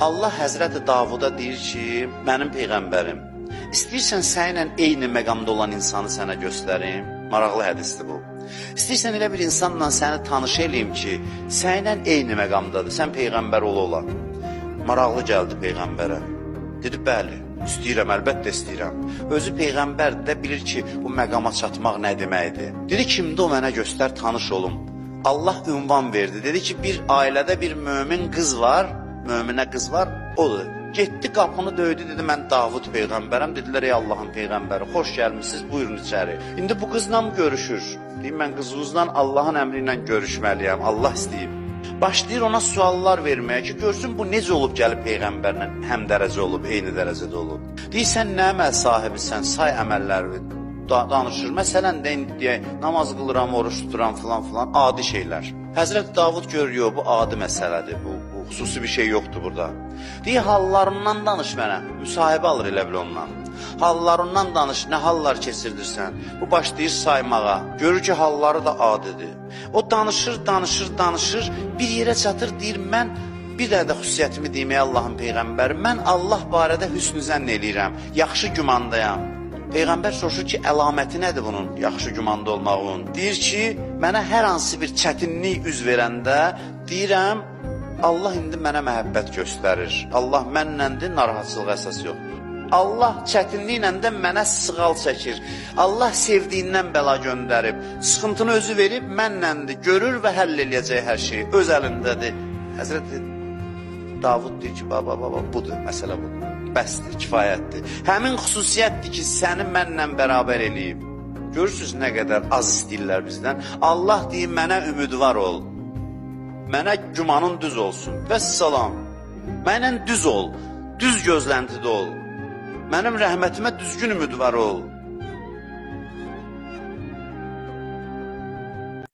Allah Həzrəti Davuda deyir ki, mənim peyğəmbərim, istəyirsən səninlə eyni məqamda olan insanı sənə göstərim. Maraqlı hədisdir bu. İstəyirsən elə bir insanla səni tanış eləyim ki, səninlə eyni məqamdadır, sən peyğəmbər ola. Maraqlı gəldi peyğəmbərə. Dedi, bəli, istəyirəm, əlbəttə istəyirəm. Özü peyğəmbər də bilir ki, bu məqama çatmaq nə deməkdir. Dedi, kimdə o mənə göstər, tanış olum. Allah ünvan verdi. Dedi ki, bir ailədə bir mömin qız var, möminə qız var, odur. Getdi, qapını döydü, dedi, mən Davud peyğəmbərəm. Dedilər, ey Allahın peyğəmbəri, xoş gəlmişsiniz, buyurun içəri. İndi bu qızla mı görüşür? Deyim, mən qızınızla Allahın əmri ilə görüşməliyəm, Allah istəyib. Başlayır ona suallar verməyə ki, görsün bu necə olub gəlib peyğəmbərlə həm dərəcə olub, eyni dərəcədə olub. Deyirsən, nə əməl sahibisən, say əməlləri danışır. Məsələn də indi deyək, namaz qılıram, oruç tuturam filan, adi şeylər. Həzrət Davud görüyor, bu adi məsələdir, bu xüsusi bir şey yoxdur burada. Deyir, hallarından danış mənə, müsahibə alır elə bil ondan. Hallarından danış, nə hallar keçirdirsən. Bu başlayır saymağa, görür ki, halları da adidir. O danışır, bir yerə çatır, deyir, mən bir dənə də xüsusiyyətimi deyim, ey Allahın peyğəmbəri, mən Allah barədə hüsnü zənn eləyirəm, yaxşı gümandayam. Peyğəmbər soruşur ki, əlaməti nədir bunun, yaxşı gümanda olmağın? Deyir ki, mənə hər hansı bir çətinlik üz verəndə deyirəm, Allah indi mənə məhəbbət göstərir. Allah mənləndir, narahatçılıq əsas yoxdur. Allah çətinliklə də mənə sığal çəkir. Allah sevdiyindən bəla göndərib. Sıxıntını özü verib, mənləndir, görür və həll eləyəcək hər şeyi. Öz əlindədir. Həzrəti Davud deyir ki, baba, budur, məsələ budur. Bəsdir, kifayətdir. Həmin xüsusiyyətdir ki, səni mənlə bərabər eləyib. Görürsünüz nə qədər az istəyirlər bizdən. Allah deyir, mənə ümidvar ol. Mənə gümanın düz olsun. Vəssalam. Mənlə düz ol. Düz gözləntidə ol. Mənim rəhmətimə düzgün ümidvar ol.